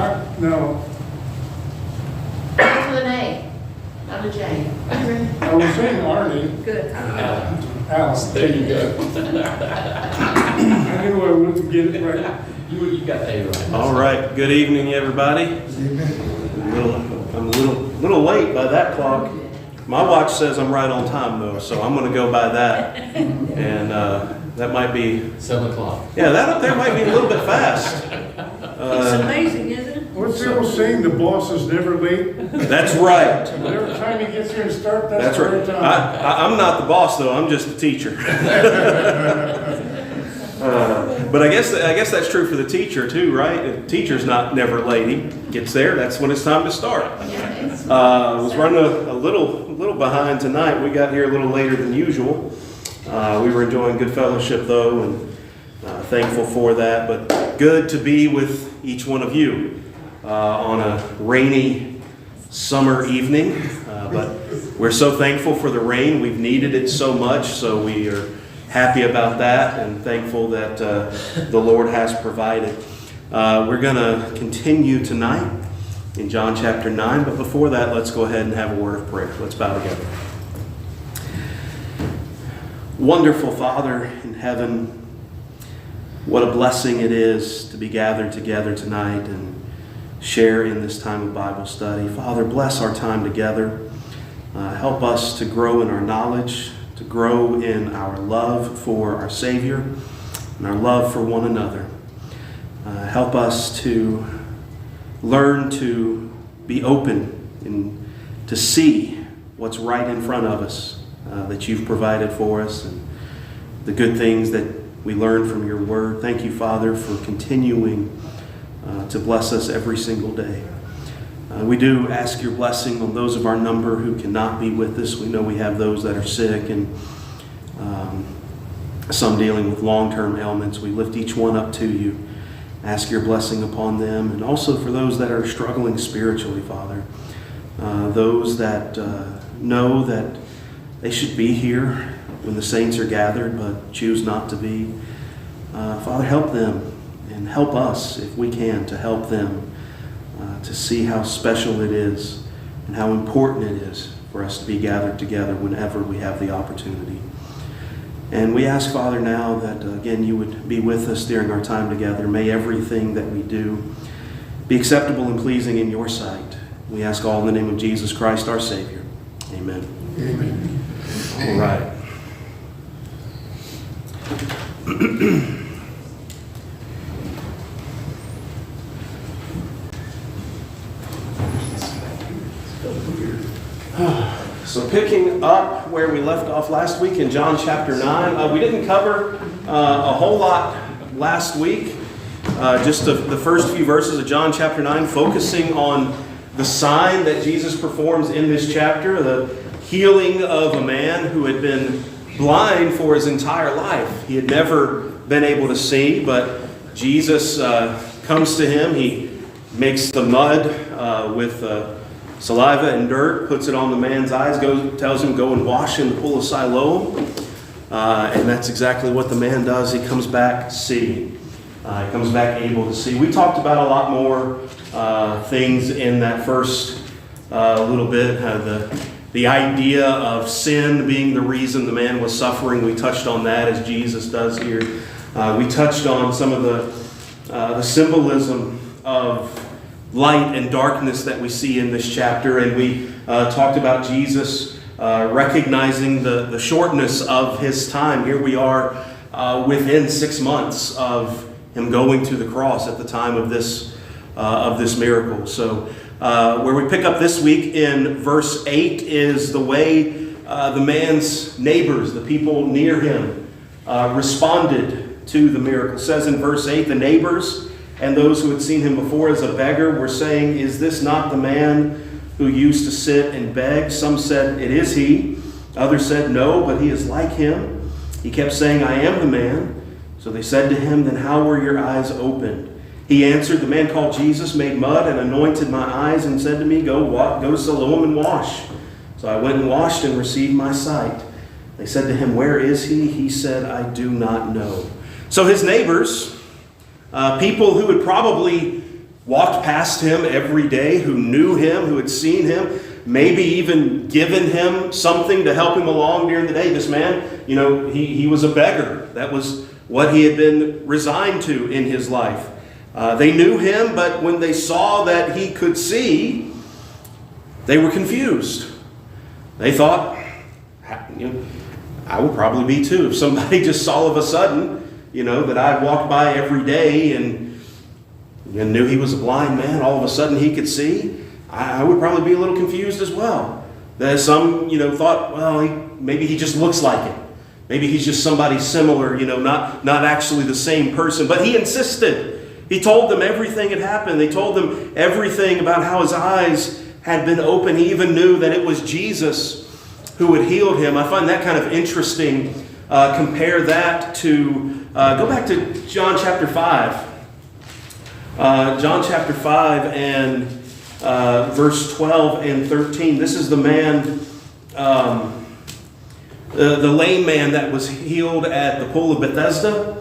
No, It's with an A, not a J. I was saying Arnie. Good. Alice. There you go. I knew I wouldn't get it right. You got A right. All right, good evening, everybody. I'm a little late by that clock. My watch says I'm right on time, though, so I'm going to go by that. And that might be, 7 o'clock. yeah, that up there might be a little bit fast. It's amazing, isn't it? What's the old saying, the boss is never late? That's right. Whatever time he gets here and start, That's that's the right. right time. I'm not the boss, though. I'm just the teacher. But I guess that's true for the teacher too, right? The teacher's not never late. He gets there. That's when it's time to start. I was running a little behind tonight. We got here a little later than usual. We were enjoying good fellowship though, and thankful for that. But good to be with each one of you on a rainy summer evening. But we're so thankful for the rain. We've needed it so much, so we are happy about that and thankful that the Lord has provided. We're going to continue tonight in John chapter 9, but before that, let's go ahead and have a word of prayer. Let's bow together. Wonderful Father in heaven, what a blessing it is to be gathered together tonight and share in this time of Bible study. Father, bless our time together. Help us to grow in our knowledge, to grow in our love for our Savior and our love for one another. Help us to learn to be open and to see what's right in front of us that you've provided for us and the good things that we learn from your word. Thank you, Father, for continuing to bless us every single day. We do ask your blessing on those of our number who cannot be with us. We know we have those that are sick and some dealing with long-term ailments. We lift each one up to you. Ask your blessing upon them. And also for those that are struggling spiritually, Father. Those that know that they should be here when the saints are gathered but choose not to be. Father, help them and help us if we can to help them to see how special it is and how important it is for us to be gathered together whenever we have the opportunity. And we ask, Father, now that, again, you would be with us during our time together. May everything that we do be acceptable and pleasing in your sight. We ask all in the name of Jesus Christ, our Savior. Amen. Amen. All right. So picking up where we left off last week in John chapter 9, we didn't cover a whole lot last week. Just the first few verses of John chapter 9, focusing on the sign that Jesus performs in this chapter, the healing of a man who had been blind for his entire life. He had never been able to see, but Jesus comes to him. He makes the mud with saliva and dirt, puts it on the man's eyes, tells him, go and wash in the pool of Siloam. And that's exactly what the man does. He comes back seeing. He comes back able to see. We talked about a lot more things in that first little bit. The idea of sin being the reason the man was suffering. We touched on that as Jesus does here. We touched on some of the symbolism of light and darkness that we see in this chapter, and we talked about Jesus recognizing the shortness of his time. Here we are within 6 months of him going to the cross at the time of this miracle. So where we pick up this week in verse 8 is the way the man's neighbors, the people near him, responded to the miracle. It says in verse 8, the neighbors and those who had seen him before as a beggar were saying, is this not the man who used to sit and beg? Some said, it is he. Others said, no, but he is like him. He kept saying, I am the man. So they said to him, then how were your eyes opened? He answered, the man called Jesus made mud and anointed my eyes and said to me, go to Siloam and wash. So I went and washed and received my sight. They said to him, where is he? He said, I do not know. So his neighbors, people who had probably walked past him every day, who knew him, who had seen him, maybe even given him something to help him along during the day. This man, he was a beggar. That was what he had been resigned to in his life. They knew him, but when they saw that he could see, they were confused. They thought, I would probably be too. If somebody just saw all of a sudden, that I'd walked by every day and knew he was a blind man, all of a sudden he could see, I would probably be a little confused as well. That some, thought, well, maybe he just looks like it. Maybe he's just somebody similar, not actually the same person. But he insisted. He told them everything had happened. They told them everything about how his eyes had been open. He even knew that it was Jesus who had healed him. I find that kind of interesting. Compare that to, go back to John chapter 5. John chapter 5 and verse 12 and 13. This is the man, the lame man that was healed at the pool of Bethesda.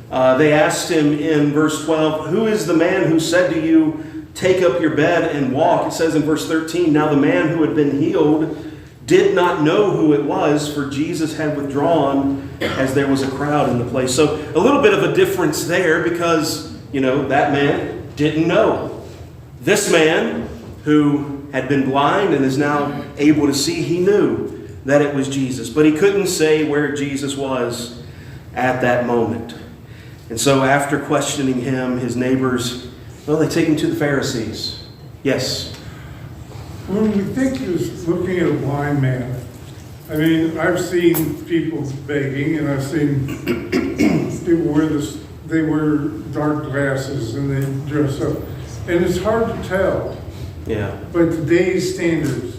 They asked him in verse 12, "Who is the man who said to you, 'Take up your bed and walk'?" It says in verse 13, "Now the man who had been healed did not know who it was, for Jesus had withdrawn as there was a crowd in the place." So a little bit of a difference there because, that man didn't know. This man who had been blind and is now able to see, he knew that it was Jesus. But he couldn't say where Jesus was at that moment. And so after questioning him, his neighbors, they take him to the Pharisees. Yes? When we think he was looking at a blind man, I've seen people begging, and I've seen people they wear dark glasses and they dress up. And it's hard to tell Yeah. by today's standards.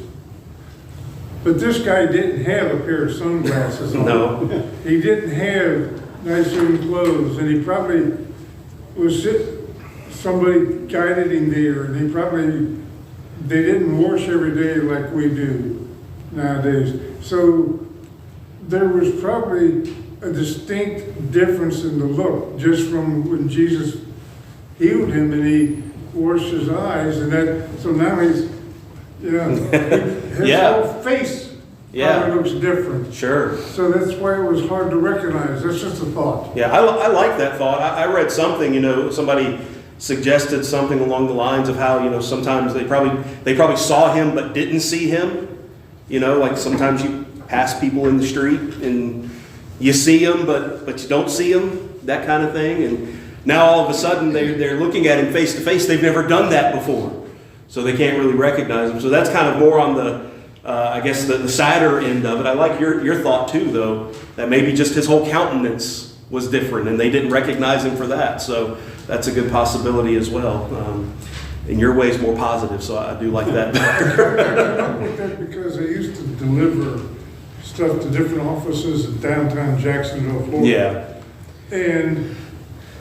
But this guy didn't have a pair of sunglasses on. No. He didn't have nice looking clothes, and he probably somebody guided him there, and they didn't wash every day like we do nowadays. So there was probably a distinct difference in the look just from when Jesus healed him and he washed his eyes, so now he's, his Yeah. whole face probably looks different. Sure. So that's why it was hard to recognize. That's just a thought. Yeah, I like that thought. I read something, somebody suggested something along the lines of how, sometimes they probably saw him but didn't see him. Like sometimes you pass people in the street and you see them but you don't see them, that kind of thing. And now all of a sudden they're looking at him face to face. They've never done that before. So they can't really recognize him. So that's kind of more on the, the sadder end of it. I like your thought too, though, that maybe just his whole countenance was different and they didn't recognize him for that. So that's a good possibility as well. In your way is more positive, so I do like that better. I like that because I used to deliver stuff to different offices in downtown Jacksonville, Florida. Yeah. And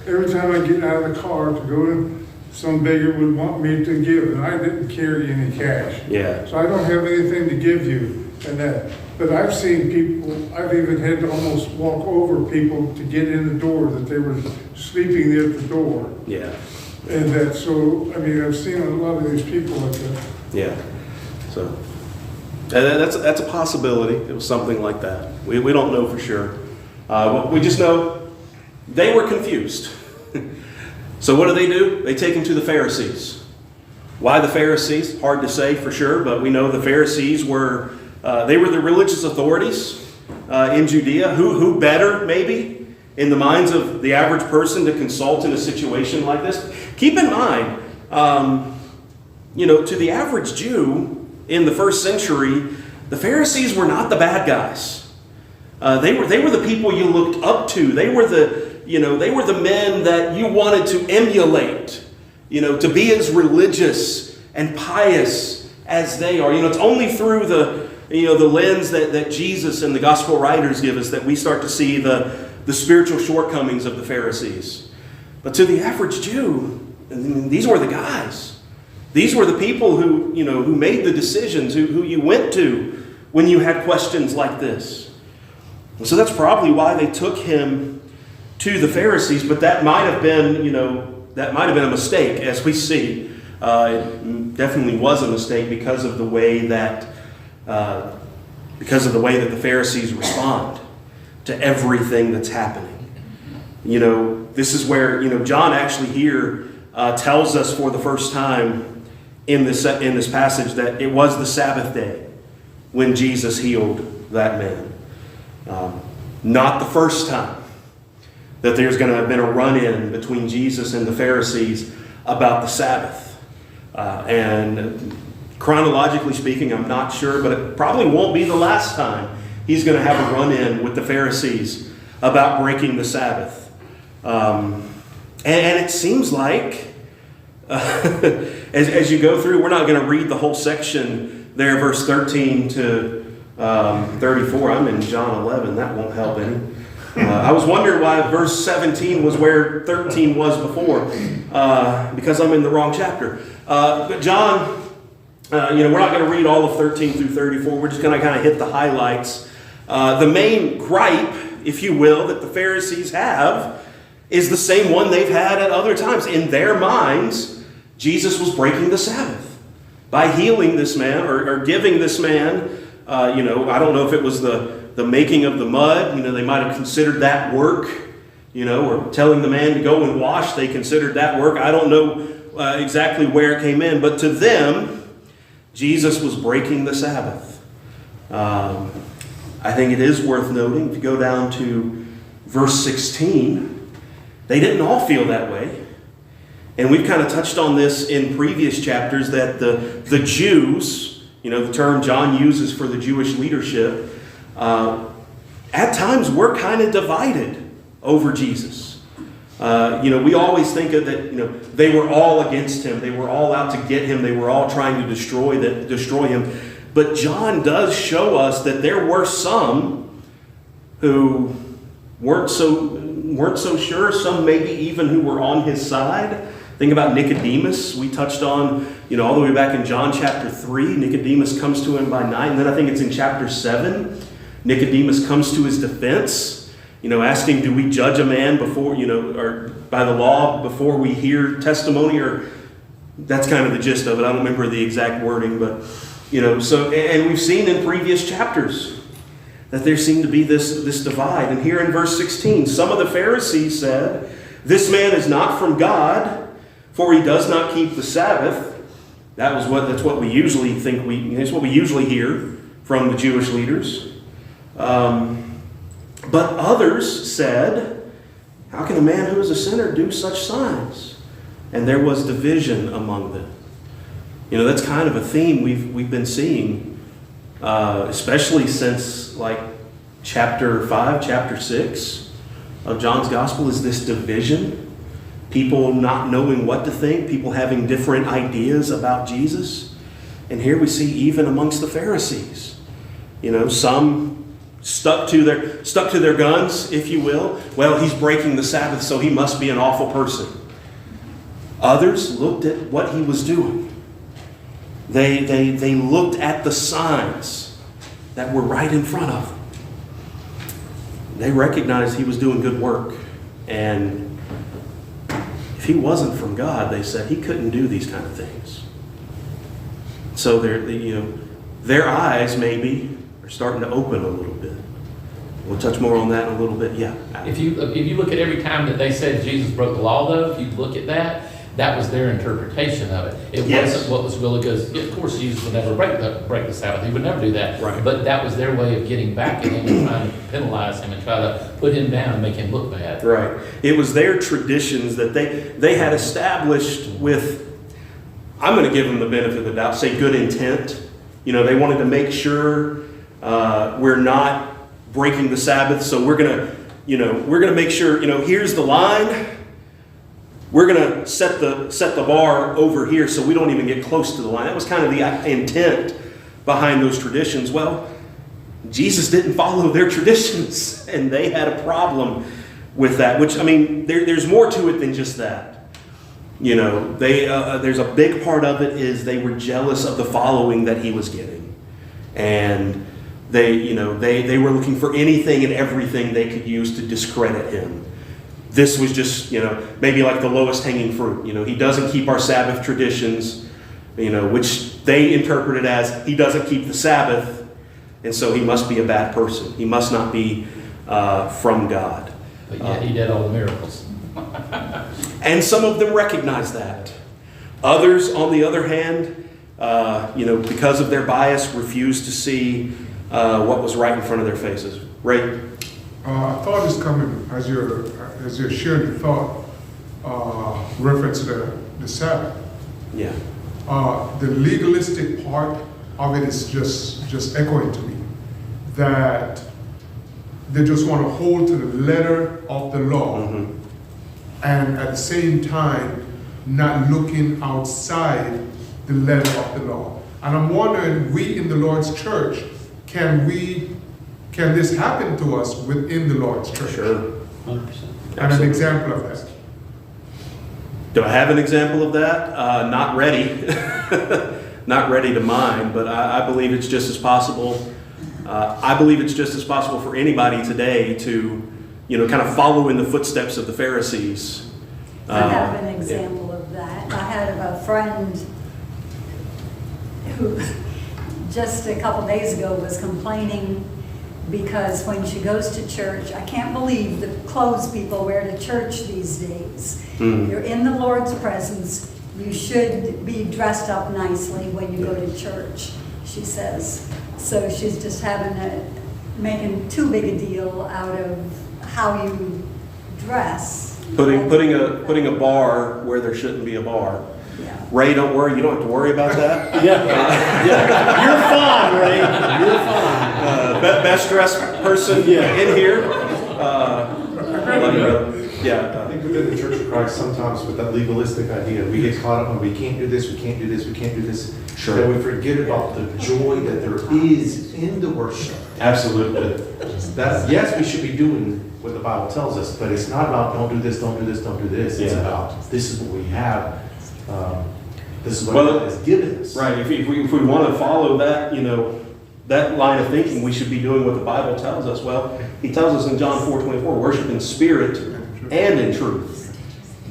every time I get out of the car to go to, some beggar would want me to give, and I didn't carry any cash. Yeah. So I don't have anything to give you and that. But I've seen people, I've even had to almost walk over people to get in the door, that they were sleeping there at the door. Yeah. And so, I've seen a lot of these people like that. Yeah. So that's a possibility. It was something like that. We don't know for sure. We just know they were confused. So what do? They take him to the Pharisees. Why the Pharisees? Hard to say for sure, but we know the Pharisees were the religious authorities in Judea. Who better, maybe, in the minds of the average person to consult in a situation like this? Keep in mind, to the average Jew in the first century, the Pharisees were not the bad guys. They were the people you looked up to. They were the men that you wanted to emulate, to be as religious and pious as they are. It's only through the lens that Jesus and the gospel writers give us that we start to see the spiritual shortcomings of the Pharisees. But to the average Jew, these were the guys. These were the people who made the decisions, who you went to when you had questions like this. And so that's probably why they took him to the Pharisees, but that might have been, that might have been a mistake, as we see. It definitely was a mistake because of the way that the Pharisees respond to everything that's happening. This is where John actually here tells us for the first time in this passage that it was the Sabbath day when Jesus healed that man. Not the first time that there's going to have been a run-in between Jesus and the Pharisees about the Sabbath. And chronologically speaking, I'm not sure, but it probably won't be the last time he's going to have a run-in with the Pharisees about breaking the Sabbath. And it seems like, as you go through, we're not going to read the whole section there, verse 13 to 34. I'm in John 11. That won't help any. I was wondering why verse 17 was where 13 was before, because I'm in the wrong chapter. But John, we're not going to read all of 13 through 34. We're just going to kind of hit the highlights. The main gripe, if you will, that the Pharisees have is the same one they've had at other times. In their minds, Jesus was breaking the Sabbath by healing this man or giving this man, I don't know if it was the making of the mud. They might have considered that work, or telling the man to go and wash. They considered that work. I don't know exactly where it came in, but to them, Jesus was breaking the Sabbath. I think it is worth noting, if you go down to verse 16, they didn't all feel that way. And we've kind of touched on this in previous chapters, that the Jews, the term John uses for the Jewish leadership, at times were kind of divided over Jesus. We always think of that, they were all against him. They were all out to get him. They were all trying to destroy him. But John does show us that there were some who weren't so sure, some maybe even who were on his side. Think about Nicodemus. We touched on, all the way back in John chapter 3, Nicodemus comes to him by night. And then I think it's in chapter 7, Nicodemus comes to his defense, asking, do we judge a man before, or by the law before we hear testimony? Or that's kind of the gist of it. I don't remember the exact wording, but, and we've seen in previous chapters that there seemed to be this divide. And here in verse 16, some of the Pharisees said, this man is not from God, for he does not keep the Sabbath. That's what we usually it's what we usually hear from the Jewish leaders. But others said, how can a man who is a sinner do such signs? And there was division among them. That's kind of a theme we've been seeing, especially since chapter 5, chapter 6 of John's Gospel, is this division. People not knowing what to think, people having different ideas about Jesus. And here we see even amongst the Pharisees, some stuck to their guns, if you will. Well, he's breaking the Sabbath, so he must be an awful person. Others looked at what he was doing. They looked at the signs that were right in front of them. They recognized he was doing good work. And if he wasn't from God, they said he couldn't do these kind of things. So their eyes maybe are starting to open a little bit. We'll touch more on that in a little bit. Yeah. If you look at every time that they said Jesus broke the law, though, if you look at that was their interpretation of it. It wasn't what was really good. Of course, Jesus would never break the Sabbath. He would never do that. Right. But that was their way of getting back at him and trying to penalize him and try to put him down and make him look bad. Right. It was their traditions that they had established with, I'm going to give them the benefit of the doubt, say good intent. They wanted to make sure we're not breaking the Sabbath, so we're going to make sure, here's the line. We're going to set the bar over here so we don't even get close to the line. That was kind of the intent behind those traditions. Well, Jesus didn't follow their traditions, and they had a problem with that, which, there's more to it than just that. There's a big part of it is they were jealous of the following that he was getting. And they were looking for anything and everything they could use to discredit him. this was just, maybe like the lowest hanging fruit. He doesn't keep our Sabbath traditions, which they interpreted as he doesn't keep the Sabbath, and so he must be a bad person. He must not be from God. But yet he did all the miracles. And some of them recognize that. Others, on the other hand, because of their bias, refuse to see what was right in front of their faces. Ray? A thought is coming as you're sharing the thought, reference to the Sabbath. Yeah. The legalistic part of it is just echoing to me that they just want to hold to the letter of the law, Mm-hmm. and at the same time not looking outside the letter of the law. And I'm wondering, we in the Lord's church, can this happen to us within the Lord's church? Sure. 100%. And an example of that. Do I have an example of that? Not ready. Not ready to mind, but I believe it's just as possible. I believe it's just as possible for anybody today to, kind of follow in the footsteps of the Pharisees. I have an example of that. I had a friend who just a couple days ago was complaining because when she goes to church, I can't believe the clothes people wear to church these days. You're in the Lord's presence. You should be dressed up nicely when you go to church, she says. So she's just making too big a deal out of how you dress. Putting a bar where there shouldn't be a bar. Yeah. Ray, don't worry. You don't have to worry about that. Yeah. You're fine, Ray. You're fine. Best dressed person in here. I think within the Church of Christ, sometimes with that legalistic idea, we get caught up on we can't do this, we can't do this, we can't do this. Sure. That we forget about the joy that there is in the worship. Absolutely. That, yes, we should be doing what the Bible tells us, but it's not about don't do this, don't do this, don't do this. It's Yeah. about this is what we have. This is what Well, God has given us. Right. If we want to follow that, that line of thinking, we should be doing what the Bible tells us. Well, he tells us in John 4:24, worship in spirit and in truth.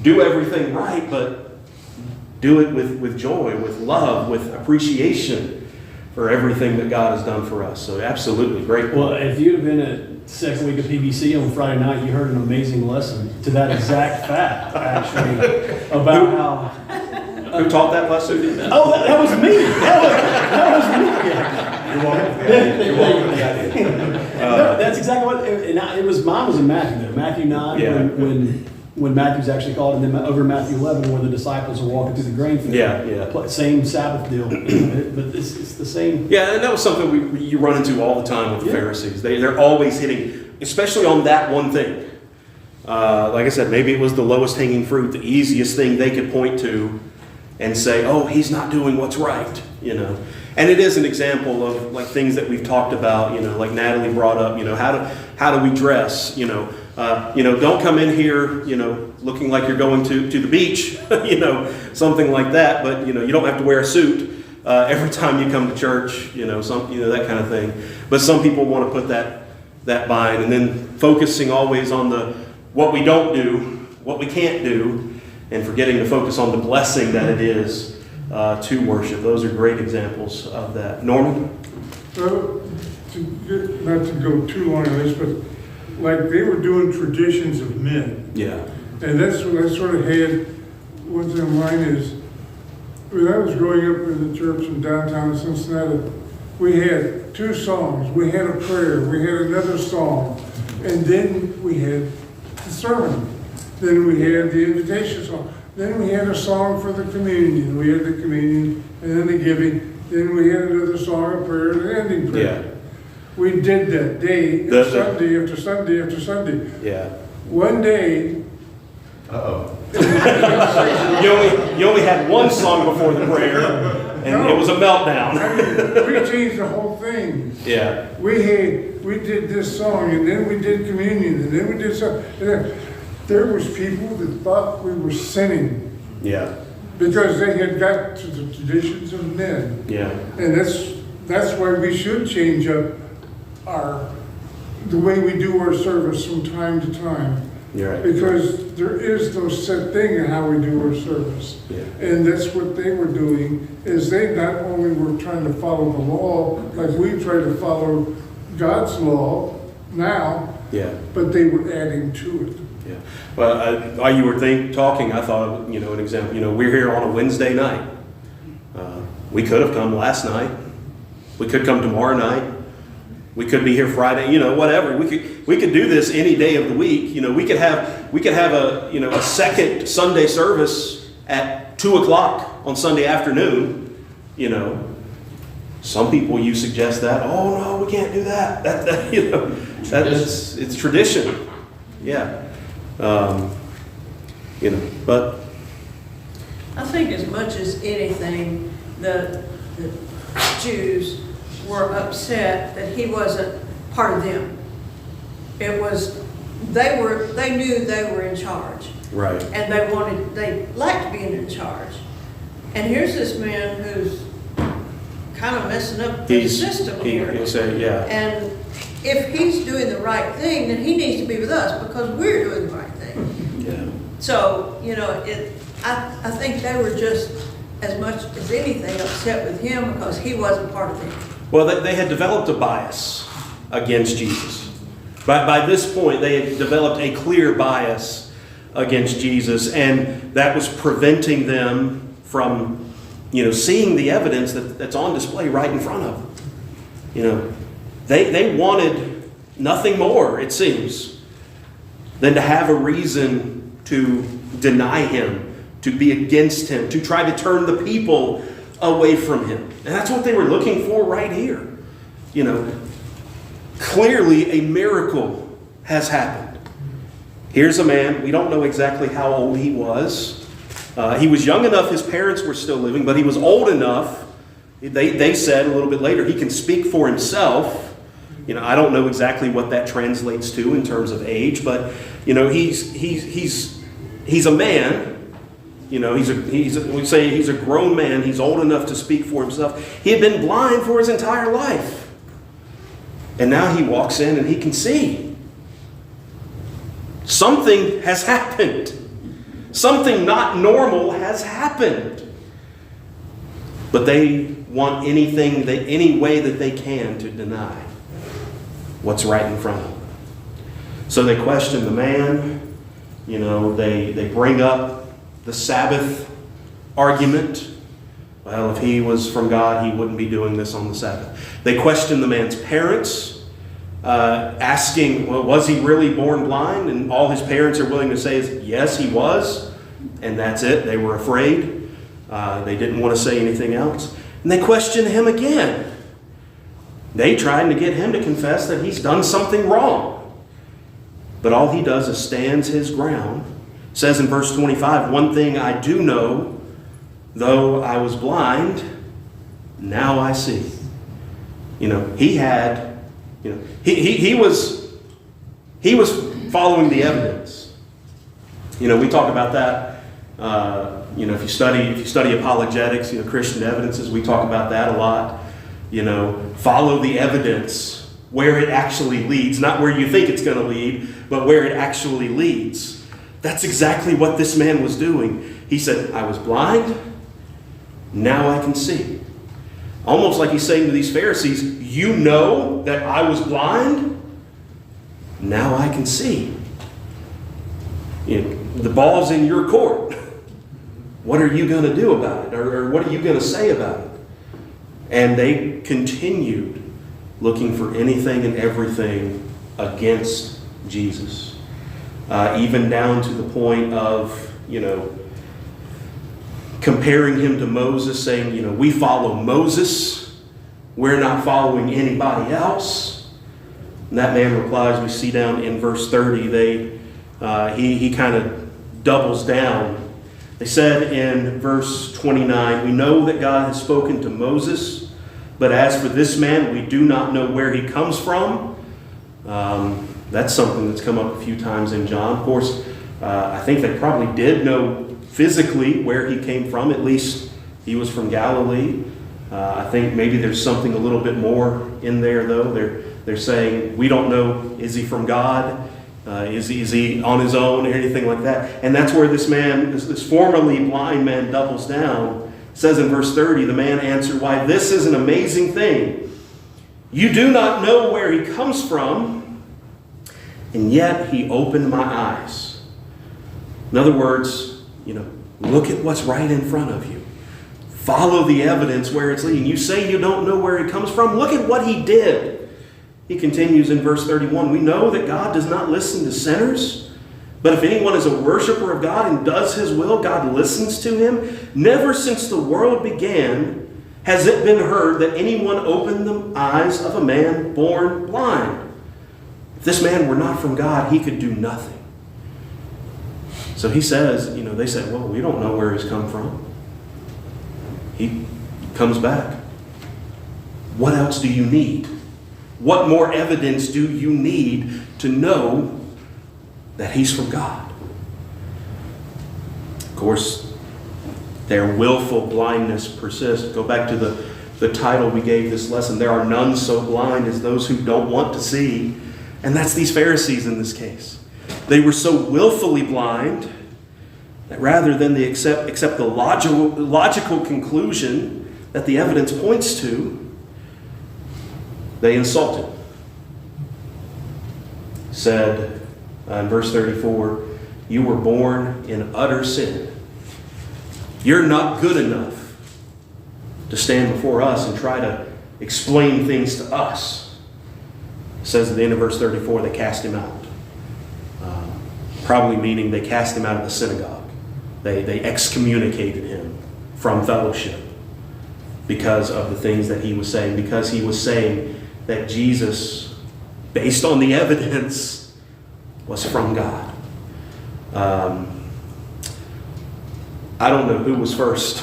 Do everything right, but do it with joy, with love, with appreciation for everything that God has done for us. So absolutely, great. Well, if you'd have been at second week of PBC on Friday night, you heard an amazing lesson to that exact fact, actually, about how... Who taught that lesson? Oh, that was me. That was me. You're welcome. You're welcome. No, that's exactly what. Mine was in Matthew, though. Matthew 9, Yeah. when Matthew's actually called, and then over Matthew 11, where the disciples are walking through the grain field. Yeah. Same Sabbath deal, but it's the same. Yeah, and that was something you run into all the time with the Pharisees. They're always hitting, especially on that one thing. Like I said, maybe it was the lowest hanging fruit, the easiest thing they could point to and say, oh, he's not doing what's right, And it is an example of like things that we've talked about, like Natalie brought up, how do we dress, don't come in here, looking like you're going to the beach, something like that, but you don't have to wear a suit every time you come to church, that kind of thing. But some people want to put that bind, and then focusing always on what we don't do, what we can't do, and forgetting to focus on the blessing that it is to worship. Those are great examples of that. Norman? Well, not to go too long on this, but like they were doing traditions of men. Yeah. And that's what I sort of had, what's in mind is, when I was growing up in the church in downtown Cincinnati, we had 2 songs. We had a prayer, we had another song, and then we had the sermon. Then we had the invitation song. Then we had a song for the communion. We had the communion and then the giving. Then we had another song, a prayer, and an ending prayer. Yeah. We did that day, Sunday after Sunday after Sunday. Yeah. One day, Uh-oh. You only had one song before the prayer, and it was a meltdown. we changed the whole thing. Yeah. We did this song, and then we did communion, and then we did something. And then there was people that thought we were sinning Yeah. because they had got to the traditions of men. Yeah. And that's why we should change up the way we do our service from time to time. You're right. Because there is no set thing in how we do our service. Yeah. And that's what they were doing, is they not only were trying to follow the law, like we try to follow God's law now, Yeah. but they were adding to it. Yeah. Well, while you were talking, I thought of, an example. We're here on a Wednesday night. We could have come last night. We could come tomorrow night. We could be here Friday. Whatever. We could do this any day of the week. We could have a second Sunday service at 2:00 on Sunday afternoon. Some people you suggest that. Oh no, we can't do that. It's tradition. Yeah. But I think as much as anything, the Jews were upset that he wasn't part of them. It was, they knew they were in charge. right. And they liked being in charge. And here's this man who's kind of messing up the system here. He'll say, yeah. And if he's doing the right thing, then he needs to be with us because we're doing the right thing. Yeah. So, I think they were just, as much as anything, upset with him because he wasn't part of them. Well, they had developed a bias against Jesus. By this point, they had developed a clear bias against Jesus, and that was preventing them from, seeing the evidence that's on display right in front of them. They wanted nothing more, it seems, than to have a reason to deny him, to be against him, to try to turn the people away from him. And that's what they were looking for right here. Clearly a miracle has happened. Here's a man, we don't know exactly how old he was. He was young enough, his parents were still living, but he was old enough, they said a little bit later, he can speak for himself. I don't know exactly what that translates to in terms of age, but he's a man. We say he's a grown man. He's old enough to speak for himself. He had been blind for his entire life. And now he walks in and he can see. Something has happened. Something not normal has happened. But they want any way that they can to deny what's right in front of them. So they question the man. They bring up the Sabbath argument. Well, if he was from God, he wouldn't be doing this on the Sabbath. They question the man's parents, asking, well, was he really born blind? And all his parents are willing to say is, yes, he was. And that's it. They were afraid. They didn't want to say anything else. And they question him again. They tried to get him to confess that he's done something wrong. But all he does is stands his ground. It says in verse 25, one thing I do know, though I was blind, now I see. He had, he was following the evidence. We talk about that. If you study apologetics, Christian evidences, we talk about that a lot. Follow the evidence where it actually leads, not where you think it's going to lead, but where it actually leads. That's exactly what this man was doing. He said, I was blind, now I can see. Almost like he's saying to these Pharisees, you know that I was blind, now I can see. The ball's in your court. What are you going to do about it? Or what are you going to say about it? And they continued looking for anything and everything against Jesus. Even down to the point of, comparing him to Moses, saying, we follow Moses. We're not following anybody else. And that man replies, we see down in verse 30, he kind of doubles down. They said in verse 29, we know that God has spoken to Moses, but as for this man, we do not know where he comes from. That's something that's come up a few times in John. Of course, I think they probably did know physically where he came from. At least he was from Galilee. I think maybe there's something a little bit more in there, though. They're saying, we don't know, is he from God? Is he on his own or anything like that? And that's where this man, this formerly blind man, doubles down. It says in verse 30, the man answered, "Why, this is an amazing thing. You do not know where he comes from, and yet he opened my eyes." In other words, look at what's right in front of you. Follow the evidence where it's leading. You say you don't know where he comes from. Look at what he did. He continues in verse 31, "We know that God does not listen to sinners, but if anyone is a worshiper of God and does his will, God listens to him. Never since the world began has it been heard that anyone opened the eyes of a man born blind. If this man were not from God, he could do nothing." So he says, they said, "Well, we don't know where he's come from." He comes back. What else do you need? What more evidence do you need to know that he's from God? Of course, their willful blindness persists. Go back to the title we gave this lesson. There are none so blind as those who don't want to see. And that's these Pharisees in this case. They were so willfully blind that rather than they accept the logical conclusion that the evidence points to, they insulted. Said in verse 34, "You were born in utter sin. You're not good enough to stand before us and try to explain things to us." It says at the end of verse 34, they cast him out. Probably meaning they cast him out of the synagogue. They excommunicated him from fellowship because of the things that he was saying, because he was saying that Jesus, based on the evidence, was from God. I don't know who was first.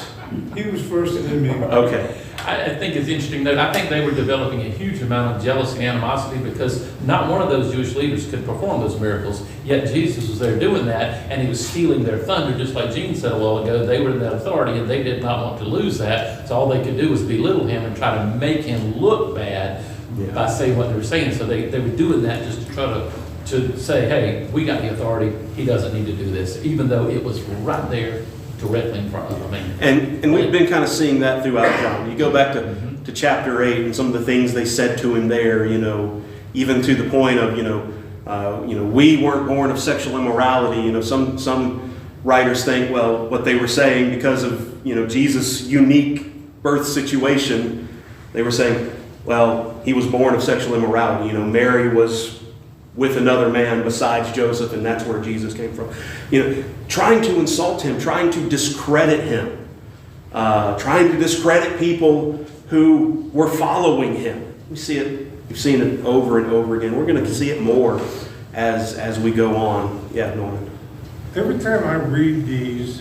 He was first and then me. Okay. I think it's interesting that I think they were developing a huge amount of jealousy and animosity because not one of those Jewish leaders could perform those miracles, yet Jesus was there doing that, and he was stealing their thunder, just like Gene said a while ago. They were in that authority, and they did not want to lose that, so all they could do was belittle him and try to make him look bad by saying what they were saying. So they were doing that just to try to say, hey, we got the authority, he doesn't need to do this, even though it was right there directly in front of them. And we've been kind of seeing that throughout John. You go back to chapter 8 and some of the things they said to him there, even to the point of, we weren't born of sexual immorality. Some writers think, well, what they were saying because of, Jesus' unique birth situation, they were saying, well, he was born of sexual immorality. Mary was with another man besides Joseph, and that's where Jesus came from. Trying to insult him, trying to discredit him, trying to discredit people who were following him. We see it. We've seen it over and over again. We're going to see it more as we go on. Yeah, Norman. Every time I read these,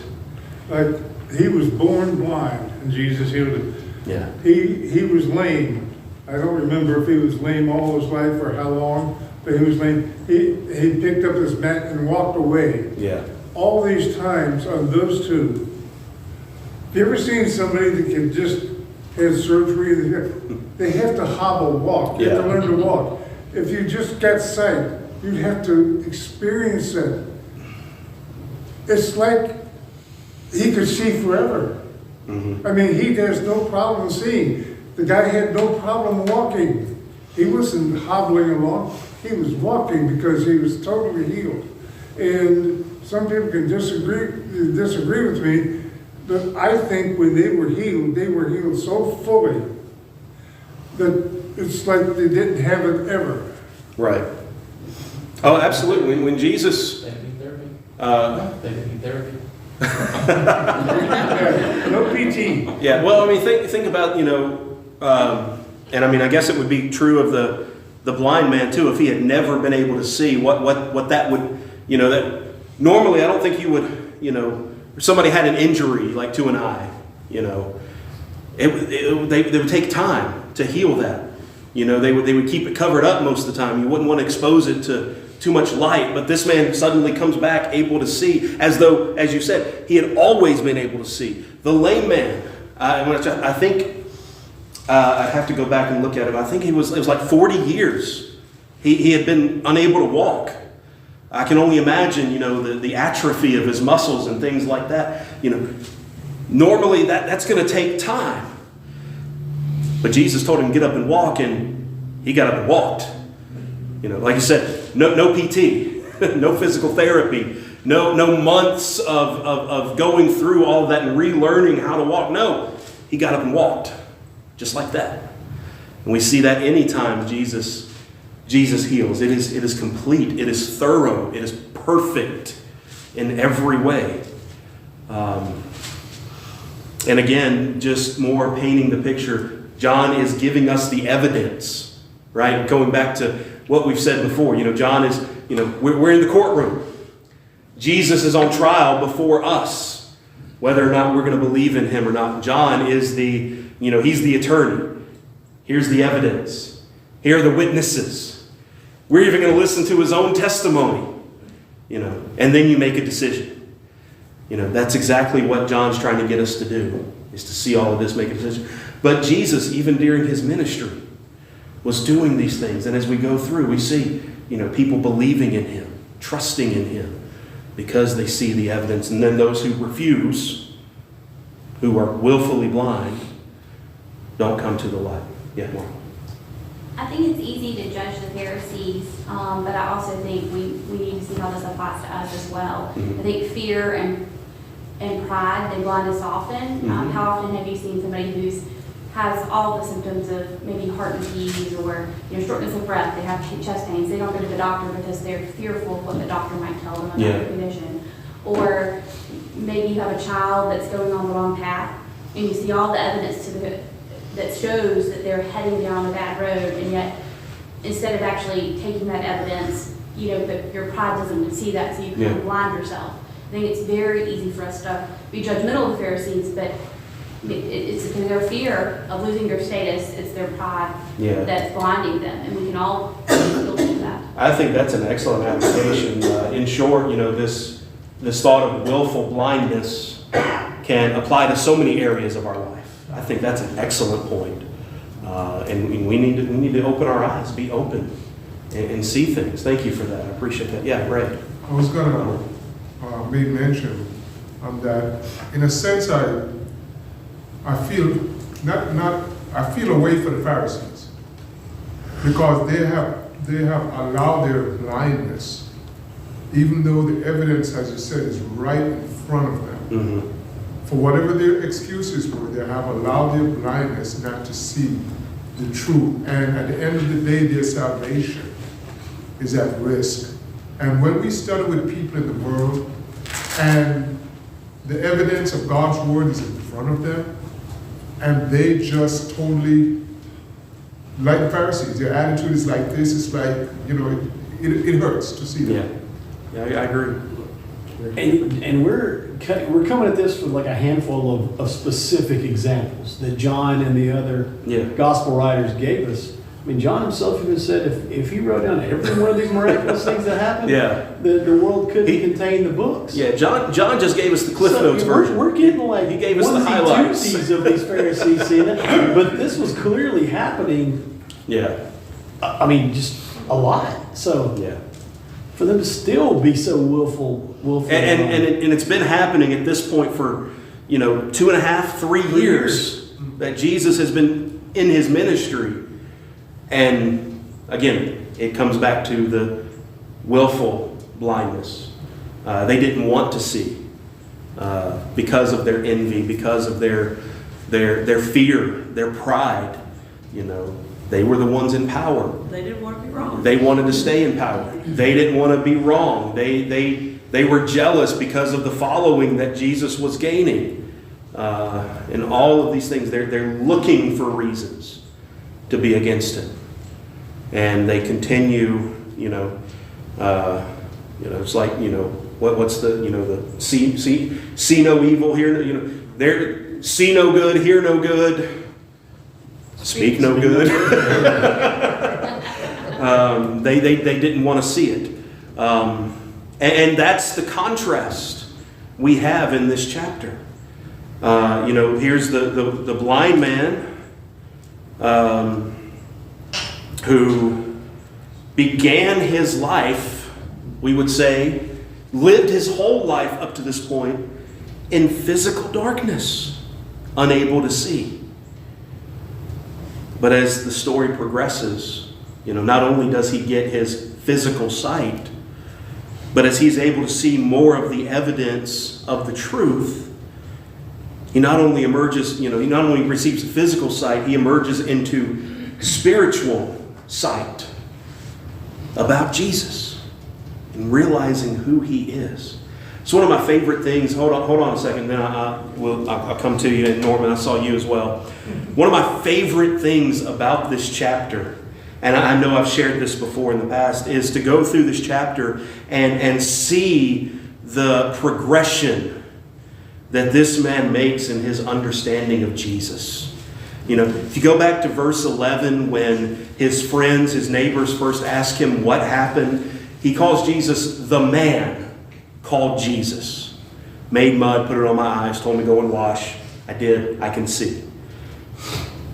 like he was born blind and Jesus healed him. Yeah. He was lame. I don't remember if he was lame all his life or how long, but he was lame. He picked up his mat and walked away. Yeah. All these times on those two. Have you ever seen somebody that can just have surgery? They have to hobble walk. You have to learn to walk. If you just got sight, you'd have to experience it. It's like he could see forever. Mm-hmm. I mean, he has no problem seeing. The guy had no problem walking. He wasn't hobbling along. He was walking because he was totally healed. And some people can disagree with me, but I think when they were healed so fully that it's like they didn't have it ever. Right. Oh, absolutely. When Jesus... They didn't need therapy? They didn't need therapy? No PT. Yeah, well, I mean, think about, and I mean, I guess it would be true of the blind man too, if he had never been able to see what that would, that normally I don't think you would, if somebody had an injury like to an eye, they would take time to heal that. They would keep it covered up most of the time. You wouldn't want to expose it to too much light, but this man suddenly comes back able to see, as though, as you said, he had always been able to see. The lame man, I think, I'd have to go back and look at him. I think it was like 40 years he had been unable to walk. I can only imagine, the atrophy of his muscles and things like that. Normally that's going to take time. But Jesus told him to get up and walk, and he got up and walked. Like you said, no PT, no physical therapy, no months of going through all of that and relearning how to walk. No, he got up and walked, just like that. And we see that anytime Jesus heals. It is complete. It is thorough. It is perfect in every way. And again, just more painting the picture. John is giving us the evidence, right? Going back to what we've said before. John is, we're in the courtroom. Jesus is on trial before us, whether or not we're going to believe in him or not. John is he's the attorney. Here's the evidence. Here are the witnesses. We're even going to listen to his own testimony, and then you make a decision. That's exactly what John's trying to get us to do, is to see all of this, make a decision. But Jesus, even during his ministry, was doing these things. And as we go through, we see, people believing in him, trusting in him, because they see the evidence. And then those who refuse, who are willfully blind, don't come to the light. Yeah, Mark. I think it's easy to judge the Pharisees, but I also think we need to see how this applies to us as well. Mm-hmm. I think fear and pride, they blind us often. Mm-hmm. How often have you seen somebody who's has all the symptoms of maybe heart disease or shortness of breath, they have chest pains, they don't go to the doctor because they're fearful of what the doctor might tell them about their condition. Or maybe you have a child that's going on the wrong path and you see all the evidence that shows that they're heading down a bad road, and yet instead of actually taking that evidence, your pride doesn't see that, so you kind of blind yourself. I think it's very easy for us to be judgmental of the Pharisees, but it's their fear of losing their status, it's their pride that's blinding them, and we can all still do that. I think that's an excellent application. In short, this thought of willful blindness can apply to so many areas of our life. I think that's an excellent point. And we need to open our eyes, be open, and see things. Thank you for that. I appreciate that. Yeah, Ray. I was going to make mention that, in a sense, I feel I feel away for the Pharisees, because they have allowed their blindness, even though the evidence, as you said, is right in front of them. Mm-hmm. For whatever their excuses were, they have allowed their blindness not to see the truth. And at the end of the day, their salvation is at risk. And when we study with people in the world, and the evidence of God's word is in front of them, and they just totally, like the Pharisees, their attitude is like this, it's like, it hurts to see that. Yeah, I agree. And we're coming at this with like a handful of specific examples that John and the other gospel writers gave us. I mean, John himself even said if he wrote down every one of these miraculous things that happened, the world couldn't contain the books. Yeah, John just gave us the Cliff Notes version. We're getting like he gave us the highlights of these Pharisees seeing it, but this was clearly happening. Yeah, I mean, just a lot. So for them to still be so willful, and it's been happening at this point for 2.5, 3 years that Jesus has been in his ministry. And again, it comes back to the willful blindness. They didn't want to see because of their envy, because of their fear, their pride. They were the ones in power. They didn't want to be wrong. They wanted to stay in power. They didn't want to be wrong. They were jealous because of the following that Jesus was gaining. And all of these things, they're looking for reasons to be against him. And they continue, it's like, what's the see no evil, hear see no good, hear no good, speak no good. They didn't want to see it. And that's the contrast we have in this chapter. Here's the blind man who began his life we would say, lived his whole life up to this point in physical darkness, unable to see. But as the story progresses, not only does he get his physical sight, but as he's able to see more of the evidence of the truth, he not only emerges, he not only receives physical sight, he emerges into spiritual sight about Jesus and realizing who he is. It's one of my favorite things. Hold on a second, then I'll come to you. And Norman, I saw you as well. One of my favorite things about this chapter, and I know I've shared this before in the past, is to go through this chapter and see the progression that this man makes in his understanding of Jesus. If you go back to verse 11, when his friends, his neighbors first ask him what happened, he calls Jesus the man called Jesus. Made mud, put it on my eyes, told me to go and wash. I did. I can see.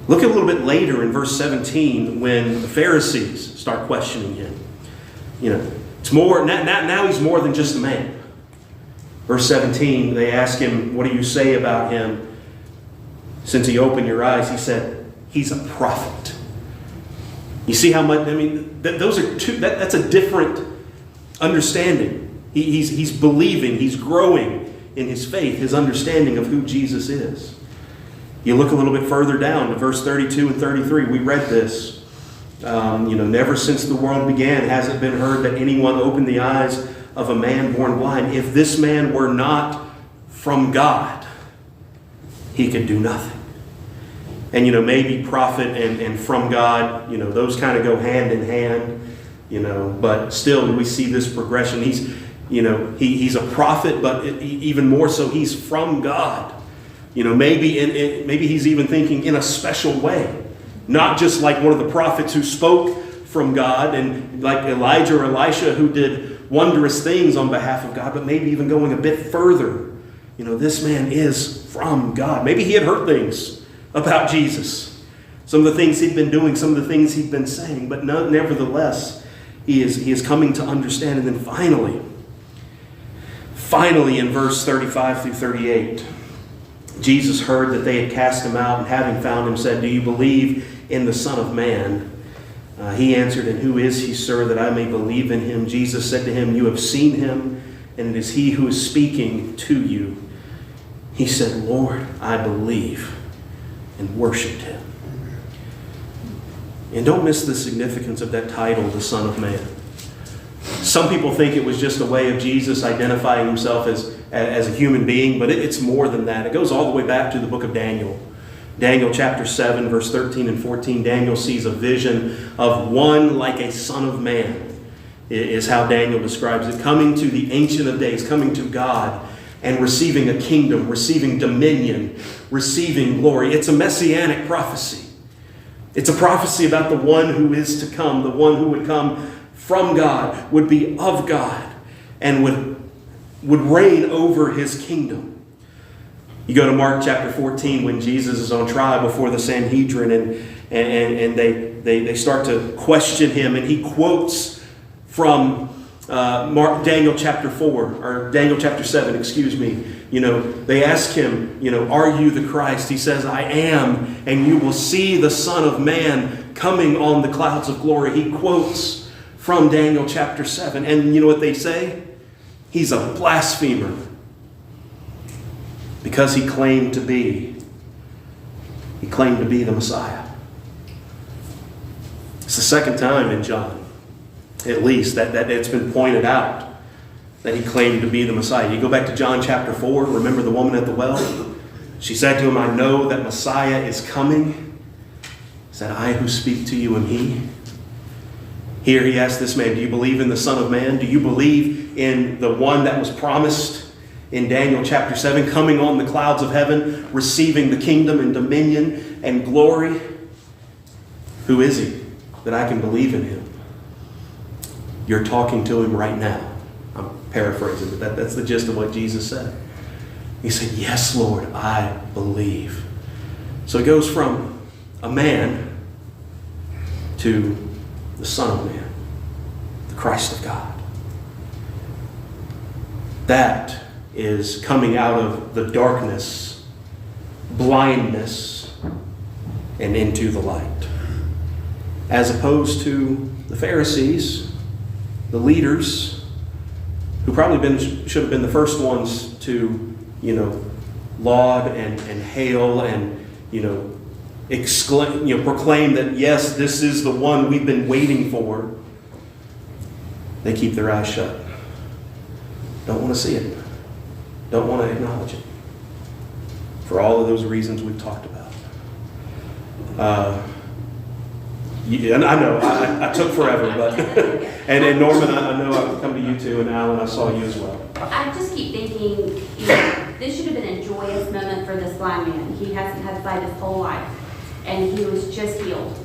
Look a little bit later in verse 17 when the Pharisees start questioning him. It's more, now he's more than just a man. Verse 17, they ask him, what do you say about him? Since he opened your eyes, he said, he's a prophet. You see how much, those are two, that's a different understanding. He's believing, he's growing in his faith, his understanding of who Jesus is. You look a little bit further down to verse 32 and 33. We read this. Never since the world began has it been heard that anyone opened the eyes of a man born blind. If this man were not from God, he could do nothing. And, maybe prophet and from God, those kind of go hand in hand, but still we see this progression. He's a prophet, but even more so, he's from God. Maybe he's even thinking in a special way, not just like one of the prophets who spoke from God and like Elijah or Elisha who did wondrous things on behalf of God, but maybe even going a bit further. This man is from God. Maybe he had heard things about Jesus, some of the things he'd been doing, some of the things he'd been saying, but nevertheless, he is coming to understand. And then finally in verse 35 through 38, Jesus heard that they had cast him out, and having found him, said, do you believe in the Son of Man? He answered, and who is he, sir, that I may believe in him? Jesus said to him, you have seen him, and it is he who is speaking to you. He said, Lord, I believe, and worshipped him. And don't miss the significance of that title, the Son of Man. Some people think it was just a way of Jesus identifying himself as a human being, but it's more than that. It goes all the way back to the book of Daniel. Daniel chapter 7, verse 13 and 14, Daniel sees a vision of one like a son of man, is how Daniel describes it, coming to the Ancient of Days, coming to God, and receiving a kingdom, receiving dominion, receiving glory. It's a messianic prophecy. It's a prophecy about the one who is to come, the one who would come from God, would be of God, and would reign over his kingdom. You go to Mark chapter 14 when Jesus is on trial before the Sanhedrin, and they start to question him, and he quotes from Daniel chapter 7, excuse me. They ask him, are you the Christ? He says, I am, and you will see the Son of Man coming on the clouds of glory. He quotes from Daniel chapter 7. And you know what they say? He's a blasphemer because he claimed to be the Messiah. It's the second time in John, at least, that it's been pointed out that he claimed to be the Messiah. You go back to John chapter 4, remember the woman at the well? She said to him, I know that Messiah is coming. He said, I who speak to you am he. Here he asked this man, do you believe in the Son of Man? Do you believe in the one that was promised in Daniel chapter 7, coming on the clouds of heaven, receiving the kingdom and dominion and glory? Who is he that I can believe in him? You're talking to him right now. I'm paraphrasing, but that's the gist of what Jesus said. He said, yes, Lord, I believe. So he goes from a man to the Son of Man, the Christ of God. That is coming out of the darkness, blindness, and into the light. As opposed to the Pharisees, the leaders, who probably should have been the first ones to, laud and hail and, exclaim, proclaim that, yes, this is the one we've been waiting for. They keep their eyes shut. Don't want to see it. Don't want to acknowledge it. For all of those reasons we've talked about. And I know, I took forever, but and Norman, I know I've come to you too, and Alan, I saw you as well. I just keep thinking, this should have been a joyous moment for this blind man. He hasn't had sight his whole life, and he was just healed.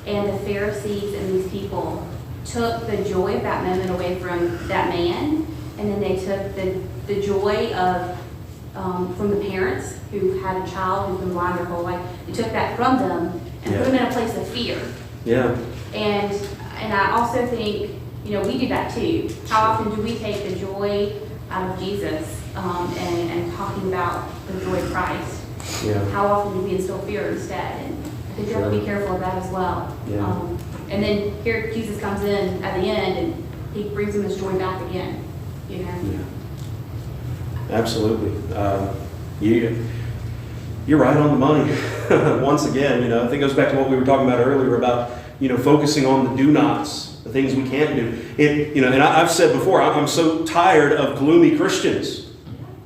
And the Pharisees and these people took the joy of that moment away from that man, and then they took the joy of from the parents who had a child who's been blind their whole life. They took that from them and put them in a place of fear. Yeah. And I also think, we do that too. How often do we take the joy out of Jesus and talking about the joy of Christ? Yeah. How often do we instill fear instead? And I think you have to be careful of that as well. Yeah. And then here Jesus comes in at the end and he brings them his joy back again. Yeah. Absolutely. You're right on the money. Once again, I think it goes back to what we were talking about earlier about, focusing on the do-nots, the things we can't do. And I've said before, I'm so tired of gloomy Christians.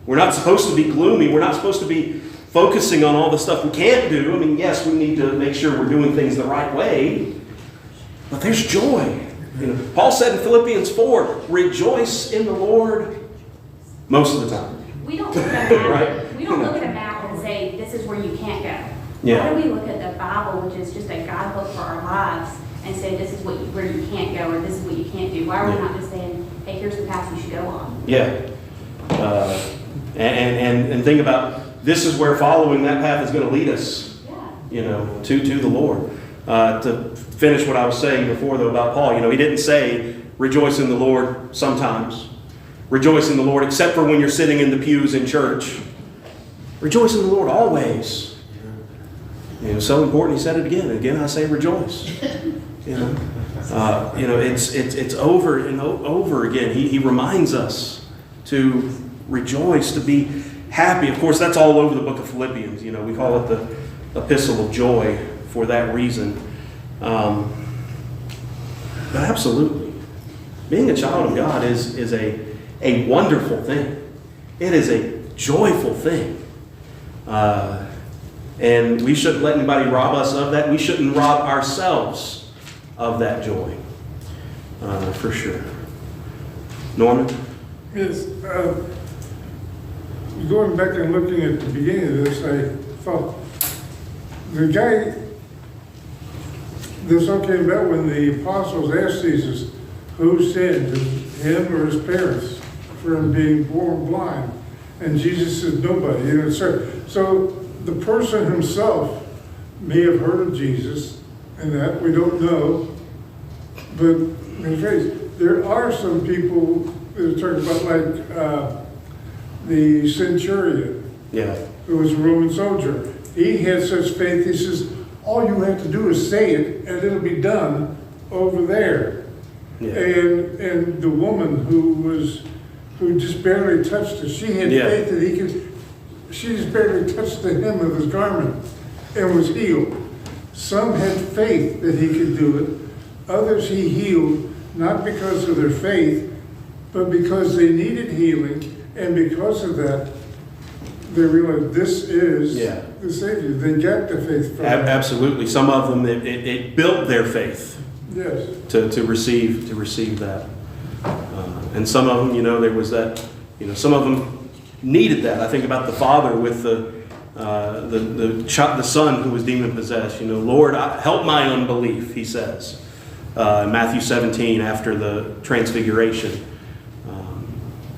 We're not supposed to be gloomy. We're not supposed to be focusing on all the stuff we can't do. I mean, yes, we need to make sure we're doing things the right way, but there's joy. Paul said in Philippians 4, rejoice in the Lord most of the time. We don't look at a map. Right? We don't look at a map and say this is where you can't go. Yeah. Why do we look at the Bible, which is just a guidebook for our lives, and say this is where you can't go or this is what you can't do? Why are we not just saying, hey, here's the path you should go on? Yeah. And think about this is where following that path is going to lead us. Yeah. To the Lord. To finish what I was saying before though about Paul, he didn't say rejoice in the Lord sometimes. Rejoice in the Lord, except for when you're sitting in the pews in church. Rejoice in the Lord always. So important. He said it again. Again, I say rejoice. It's over and over again. He reminds us to rejoice, to be happy. Of course, that's all over the book of Philippians. We call it the epistle of joy for that reason. But absolutely, being a child of God is a wonderful thing. It is a joyful thing. And we shouldn't let anybody rob us of that. We shouldn't rob ourselves of that joy. For sure. Norman? Yes. Going back and looking at the beginning of this, I thought the guy, this all came about when the apostles asked Jesus, who sinned, him or his parents, for him being born blind? And Jesus said, nobody. So the person himself may have heard of Jesus, and that we don't know. But there are some people that talk about, like the centurion, who was a Roman soldier. He had such faith, he says, all you have to do is say it, and it'll be done over there. Yeah. And the woman who just barely touched it, she had faith that she just barely touched the hem of his garment and was healed. Some had faith that he could do it. Others he healed, not because of their faith, but because they needed healing. And because of that, they realized this is the Savior. They got the faith from him. Absolutely. Some of them, it built their faith. Yes. To receive that. And some of them, there was that, some of them needed that. I think about the father with the son who was demon possessed. Lord, help my unbelief, he says. In Matthew 17 after the transfiguration.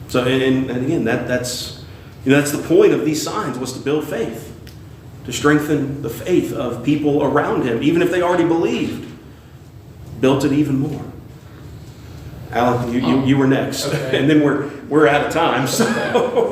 So, and again, that's the point of these signs, was to build faith. To strengthen the faith of people around him, even if they already believed. Built it even more. Alan, you were next, Okay. and then we're out of time, so.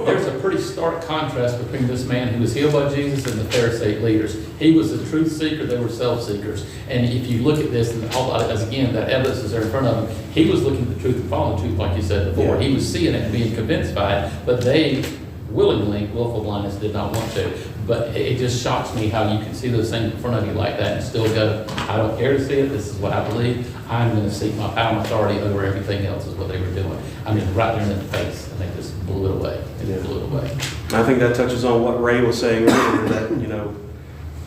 There's a pretty stark contrast between this man who was healed by Jesus and the Pharisee leaders. He was a truth seeker, they were self-seekers. And if you look at this, and as again, that evidence is there in front of him, he was looking at the truth and following the truth, like you said before. Yeah. He was seeing it and being convinced by it, but they willingly, willful blindness, did not want to. But it just shocks me how you can see those things in front of you like that and still go, I don't care to see it, this is what I believe, I'm going to seek my power and authority over everything else, is what they were doing. I mean, right there in the face, and they just blew it away. It blew it away. I think that touches on what Ray was saying earlier, that,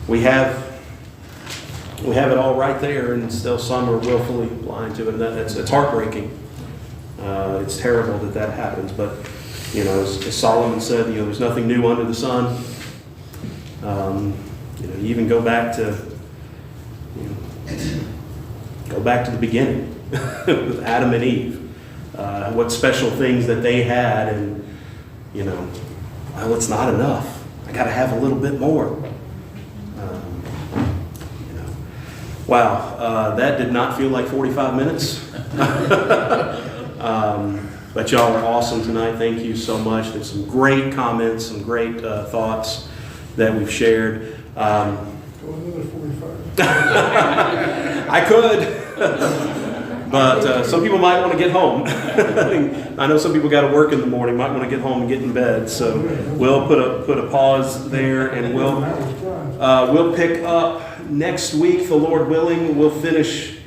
we have it all right there, and still some are willfully blind to it, and it's heartbreaking. It's terrible that happens, but, as Solomon said, there's nothing new under the sun. You even go back to the beginning with Adam and Eve. What special things that they had, and well, it's not enough. I got to have a little bit more. Wow, that did not feel like 45 minutes. But y'all are awesome tonight. Thank you so much. There's some great comments, some great thoughts that we've shared. Go another 45. I could. But some people might want to get home. I know some people got to work in the morning, might want to get home and get in bed. So we'll put a pause there, and we'll pick up next week, the Lord willing. We'll finish.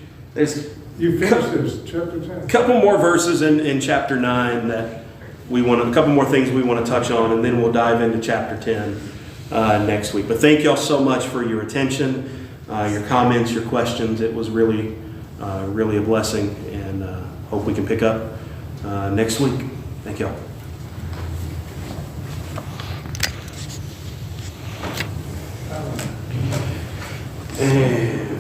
You finished this, chapter 10. A couple more verses in chapter 9 that a couple more things we want to touch on, and then we'll dive into chapter 10 next week. But thank y'all so much for your attention, your comments, your questions. It was really a blessing, and hope we can pick up next week. Thank y'all. And